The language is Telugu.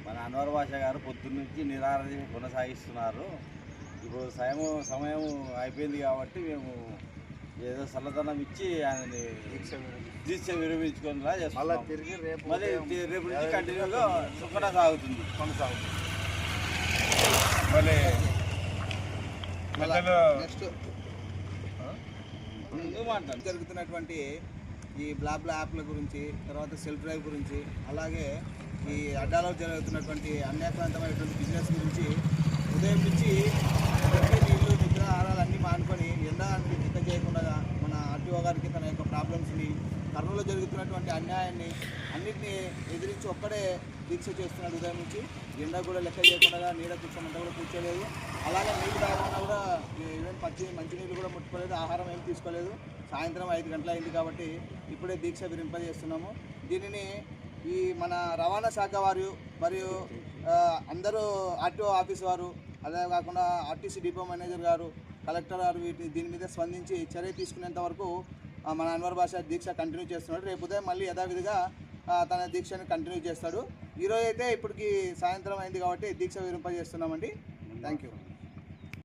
మన అన్వర్ భాష గారు పొద్దున్నుంచి నిరాహార కొనసాగిస్తున్నారు. ఇప్పుడు సమయం అయిపోయింది కాబట్టి మేము ఏదో చల్లదనం ఇచ్చి ఆయనని దీక్ష విరమించుకునేలా చేస్తున్నాం. మళ్ళీ రేపు నుంచి కంటిన్యూగా కొనసాగుతుంది. మళ్ళీ నెక్స్ట్ జరుగుతున్నటువంటి ఈ బ్లాక్ యాప్ల గురించి, తర్వాత సెల్ఫ్ డ్రైవ్ గురించి, అలాగే ఈ అడ్డాలో జరుగుతున్నటువంటి అన్యాక్రాంతమైనటువంటి బిజినెస్ గురించి ఉదయం నుంచి నీళ్లు నిద్ర ఆహారాలు అన్నీ మానుకొని ఎండ లెక్క చేయకుండా మన ఆర్టీఓ గారికి తన యొక్క ప్రాబ్లమ్స్ని, కర్నూలులో జరుగుతున్నటువంటి అన్యాయాన్ని అన్నింటినీ ఎదిరించి ఒక్కడే దీక్ష చేస్తున్నాడు. ఉదయం నుంచి ఎండ కూడా లెక్క చేయకుండా నీడ కూర్చోమంటే కూడా కూర్చోలేదు. అలాగే నీళ్ళు తాగకుండా కూడా ఈవెన్ మంచినీళ్ళు కూడా ముట్టుకోలేదు, ఆహారం ఏం తీసుకోలేదు. సాయంత్రం 5 గంటల అయింది కాబట్టి ఇప్పుడే దీక్ష విరింపజేస్తున్నాము. దీనిని ఈ మన రవాణా శాఖ వారు మరియు అందరూ ఆర్టీఓ ఆఫీస్ వారు, అదే కాకుండా ఆర్టీసీ డిపో మేనేజర్ గారు, కలెక్టర్ గారు దీని మీద స్పందించి చర్య తీసుకునేంత వరకు మన అన్వర్ భాష దీక్ష కంటిన్యూ చేస్తున్నాడు. రేపు ఉదయం మళ్ళీ యథావిధిగా తన దీక్షని కంటిన్యూ చేస్తాడు. ఈరోజు అయితే ఇప్పటికి సాయంత్రం అయింది కాబట్టి దీక్ష విరింపజేస్తున్నామండి. Thank you.